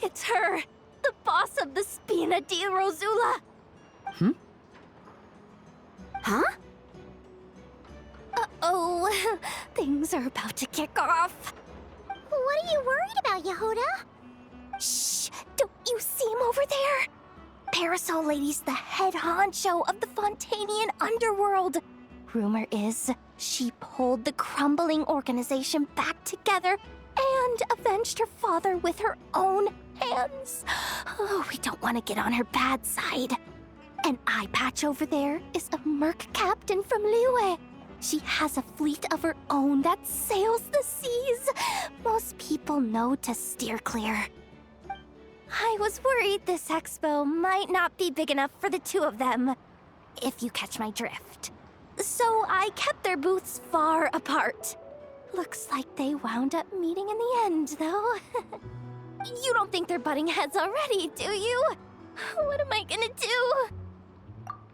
It's her, the boss of the Spina di Rosula. Huh? Uh-oh, things are about to kick off. What are you worried about, Yehoda? Shh! Don't you see him over there? Parasol Lady's the head honcho of the Fontanian underworld. Rumor is she pulled the crumbling organization back together and avenged her father with her own hands. Oh, we don't want to get on her bad side. An eye patch over there is a merc captain from Liyue. She has a fleet of her own that sails the seas. Most people know to steer clear. I was worried this expo might not be big enough for the two of them, if you catch my drift. So I kept their booths far apart. Looks like they wound up meeting in the end, though. You don't think they're butting heads already, do you? What am I gonna do?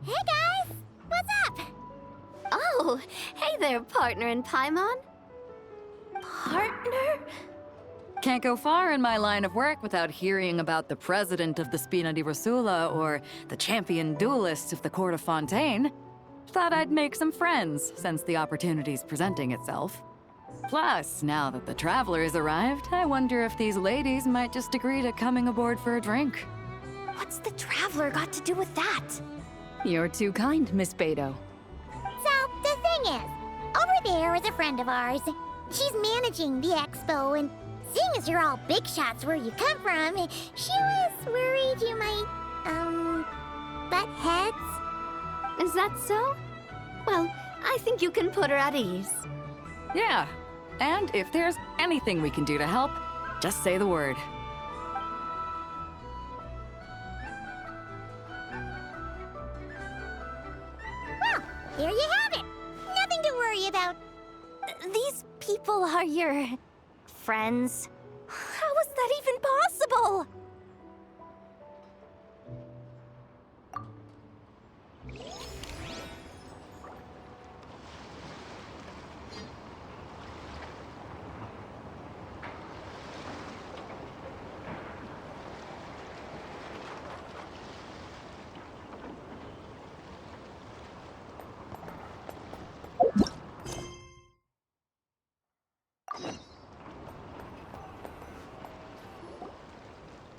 Hey guys! What's up? Oh, hey there, partner in Paimon. Partner? Can't go far in my line of work without hearing about the president of the Spina di Rosula or the champion duelist of the court of Fontaine. Thought I'd make some friends since the opportunity's presenting itself. Plus, now that the traveler's arrived, I wonder if these ladies might just agree to coming aboard for a drink. What's the traveler got to do with that? You're too kind, Miss Beto. So, the thing is, over there is a friend of ours. She's managing the expo, and seeing as you're all big shots where you come from, she was worried you might, butt heads. Is that so? Well, I think you can put her at ease. Yeah, and if there's anything we can do to help, just say the word. Well, there you have it. Nothing to worry about. These people are your friends? How is that even possible?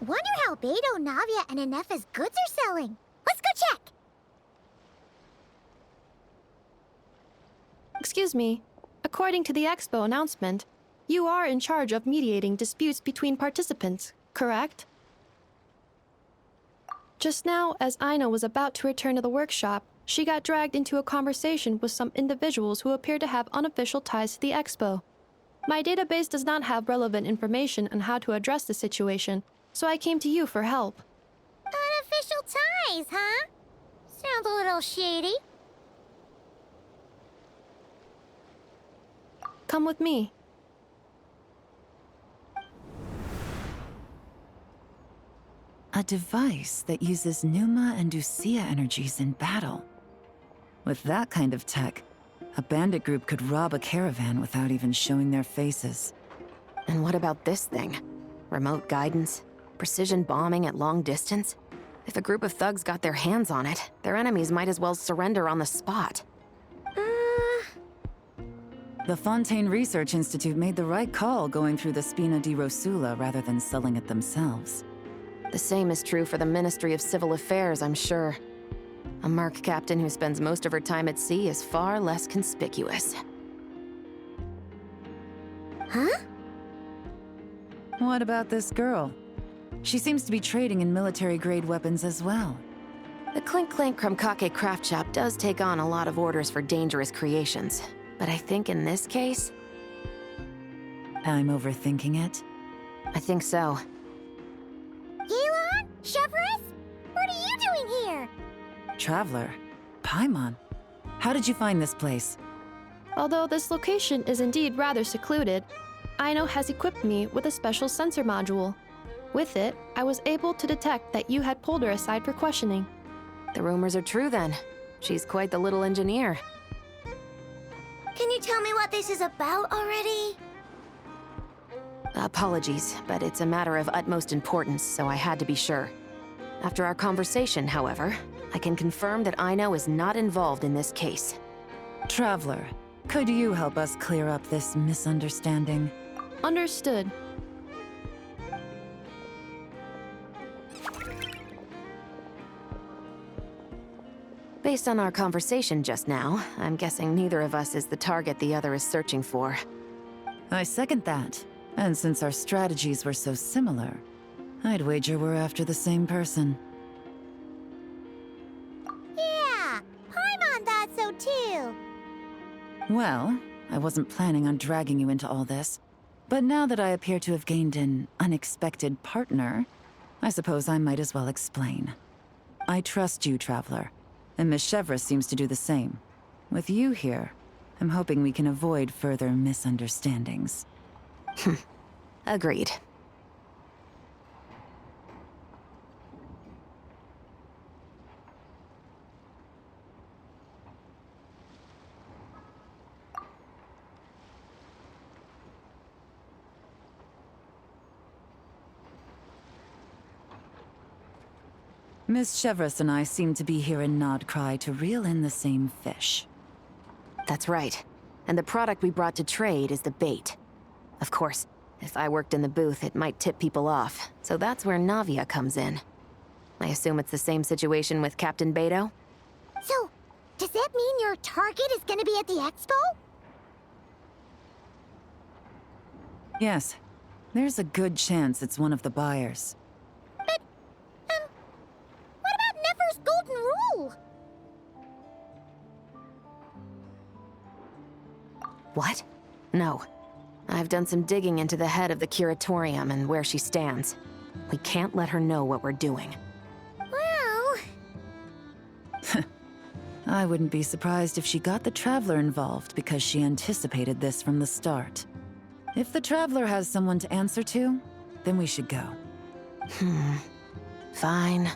Wonder how Beto, Navia, and Inefa's goods are selling. Let's go check! Excuse me. According to the expo announcement, you are in charge of mediating disputes between participants, correct? Just now, as Aino was about to return to the workshop, she got dragged into a conversation with some individuals who appear to have unofficial ties to the expo. My database does not have relevant information on how to address the situation, so I came to you for help. Unofficial ties, huh? Sounds a little shady. Come with me. A device that uses Pneuma and Usia energies in battle. With that kind of tech, a bandit group could rob a caravan without even showing their faces. And what about this thing? Remote guidance? Precision bombing at long distance? If a group of thugs got their hands on it, their enemies might as well surrender on the spot. The Fontaine Research Institute made the right call going through the Spina di Rosula rather than selling it themselves. The same is true for the Ministry of Civil Affairs, I'm sure. A merc captain who spends most of her time at sea is far less conspicuous. Huh? What about this girl? She seems to be trading in military-grade weapons as well. The Clink Clank Krumkake craft shop does take on a lot of orders for dangerous creations. But I think in this case... I'm overthinking it. I think so. Yelan? Chevres? What are you doing here? Traveler? Paimon? How did you find this place? Although this location is indeed rather secluded, Aino has equipped me with a special sensor module. With it, I was able to detect that you had pulled her aside for questioning. The rumors are true then. She's quite the little engineer. Can you tell me what this is about already? Apologies, but it's a matter of utmost importance, so I had to be sure. After our conversation, however, I can confirm that Aino is not involved in this case. Traveler, could you help us clear up this misunderstanding? Understood. Based on our conversation just now, I'm guessing neither of us is the target the other is searching for. I second that. And since our strategies were so similar, I'd wager we're after the same person. Yeah, Paimon thought so too. Well, I wasn't planning on dragging you into all this, but now that I appear to have gained an unexpected partner, I suppose I might as well explain. I trust you, Traveler, and Miss Chevra seems to do the same. With you here, I'm hoping we can avoid further misunderstandings. Agreed. Miss Chevras and I seem to be here in Nodcry to reel in the same fish. That's right. And the product we brought to trade is the bait. Of course, if I worked in the booth, it might tip people off, so that's where Navia comes in. I assume it's the same situation with Captain Beto? So, does that mean your target is gonna be at the expo? Yes, there's a good chance it's one of the buyers. What about Nefer's golden rule? What? No. I've done some digging into the head of the curatorium and where she stands. We can't let her know what we're doing. Well, I wouldn't be surprised if she got the Traveler involved because she anticipated this from the start. If the Traveler has someone to answer to, then we should go. Fine.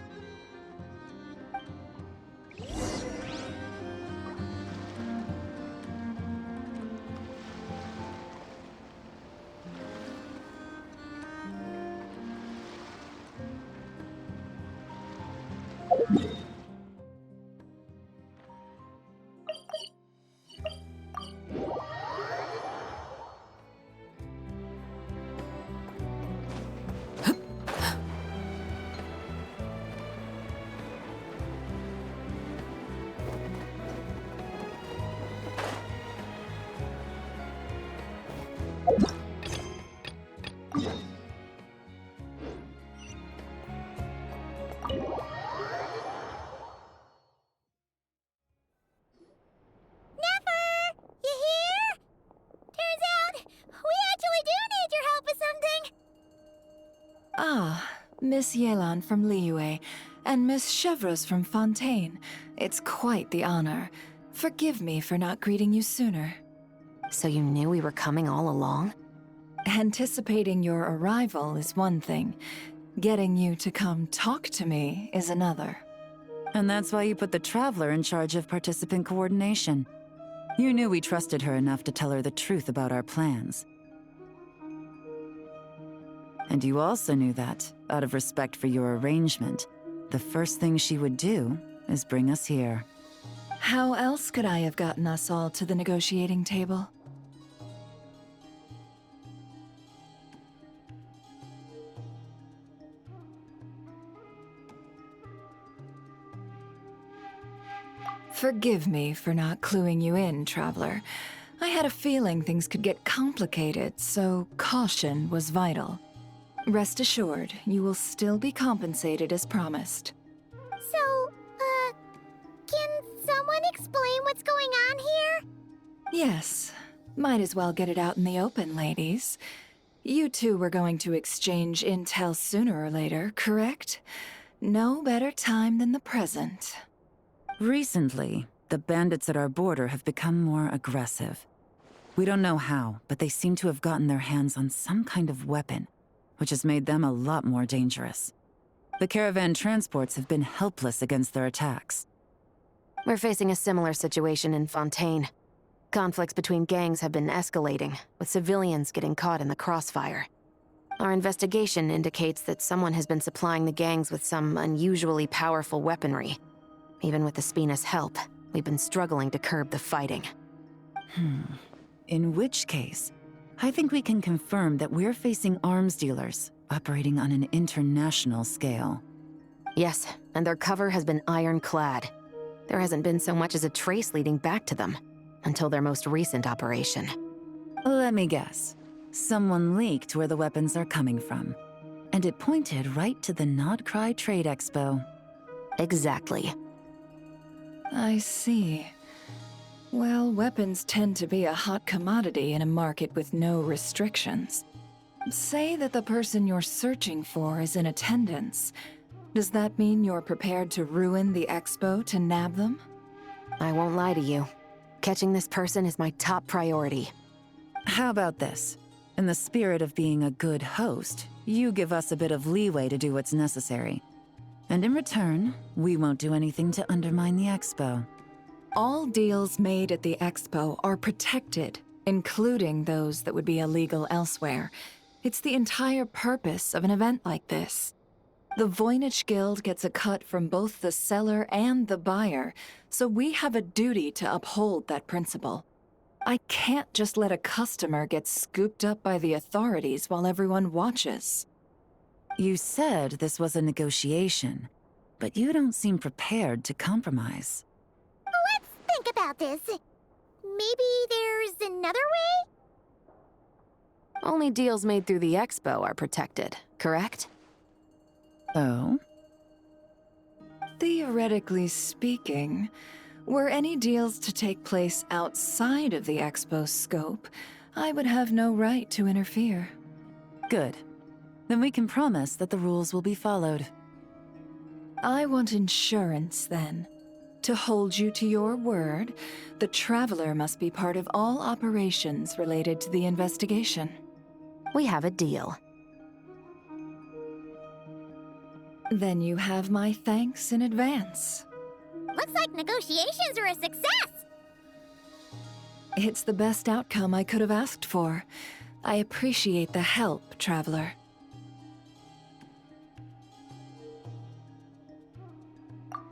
Nefer! You here? Turns out, we actually do need your help with something. Ah, Miss Yelan from Liyue, and Miss Chevres from Fontaine. It's quite the honor. Forgive me for not greeting you sooner. So you knew we were coming all along? Anticipating your arrival is one thing. Getting you to come talk to me is another. And that's why you put the Traveler in charge of participant coordination. You knew we trusted her enough to tell her the truth about our plans. And you also knew that, out of respect for your arrangement, the first thing she would do is bring us here. How else could I have gotten us all to the negotiating table? Forgive me for not cluing you in, Traveler. I had a feeling things could get complicated, so caution was vital. Rest assured, you will still be compensated as promised. So, can someone explain what's going on here? Yes. Might as well get it out in the open, ladies. You two were going to exchange intel sooner or later, correct? No better time than the present. Recently, the bandits at our border have become more aggressive. We don't know how, but they seem to have gotten their hands on some kind of weapon, which has made them a lot more dangerous. The caravan transports have been helpless against their attacks. We're facing a similar situation in Fontaine. Conflicts between gangs have been escalating, with civilians getting caught in the crossfire. Our investigation indicates that someone has been supplying the gangs with some unusually powerful weaponry. Even with the Spina's help, we've been struggling to curb the fighting. In which case, I think we can confirm that we're facing arms dealers operating on an international scale. Yes, and their cover has been ironclad. There hasn't been so much as a trace leading back to them, until their most recent operation. Let me guess. Someone leaked where the weapons are coming from. And it pointed right to the Nodcry Trade Expo. Exactly. I see. Well, weapons tend to be a hot commodity in a market with no restrictions. Say that the person you're searching for is in attendance. Does that mean you're prepared to ruin the expo to nab them? I won't lie to you. Catching this person is my top priority. How about this? In the spirit of being a good host, you give us a bit of leeway to do what's necessary. And in return, we won't do anything to undermine the expo. All deals made at the expo are protected, including those that would be illegal elsewhere. It's the entire purpose of an event like this. The Voynich Guild gets a cut from both the seller and the buyer, so we have a duty to uphold that principle. I can't just let a customer get scooped up by the authorities while everyone watches. You said this was a negotiation, but you don't seem prepared to compromise. Let's think about this. Maybe there's another way? Only deals made through the expo are protected, correct? Oh? Theoretically speaking, were any deals to take place outside of the expo's scope, I would have no right to interfere. Good. Then we can promise that the rules will be followed. I want insurance, then. To hold you to your word, the Traveler must be part of all operations related to the investigation. We have a deal. Then you have my thanks in advance. Looks like negotiations are a success! It's the best outcome I could have asked for. I appreciate the help, Traveler.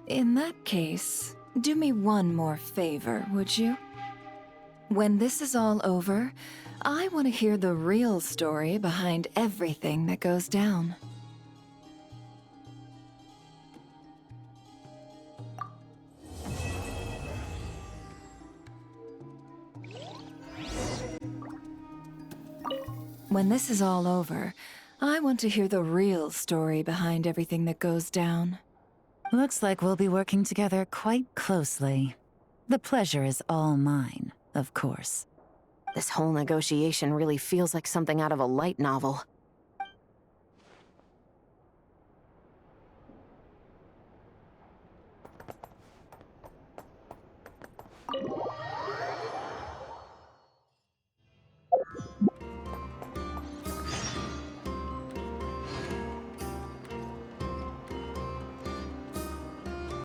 In that case, do me one more favor, would you? When this is all over, I want to hear the real story behind everything that goes down. When this is all over, I want to hear the real story behind everything that goes down. Looks like we'll be working together quite closely. The pleasure is all mine, of course. This whole negotiation really feels like something out of a light novel.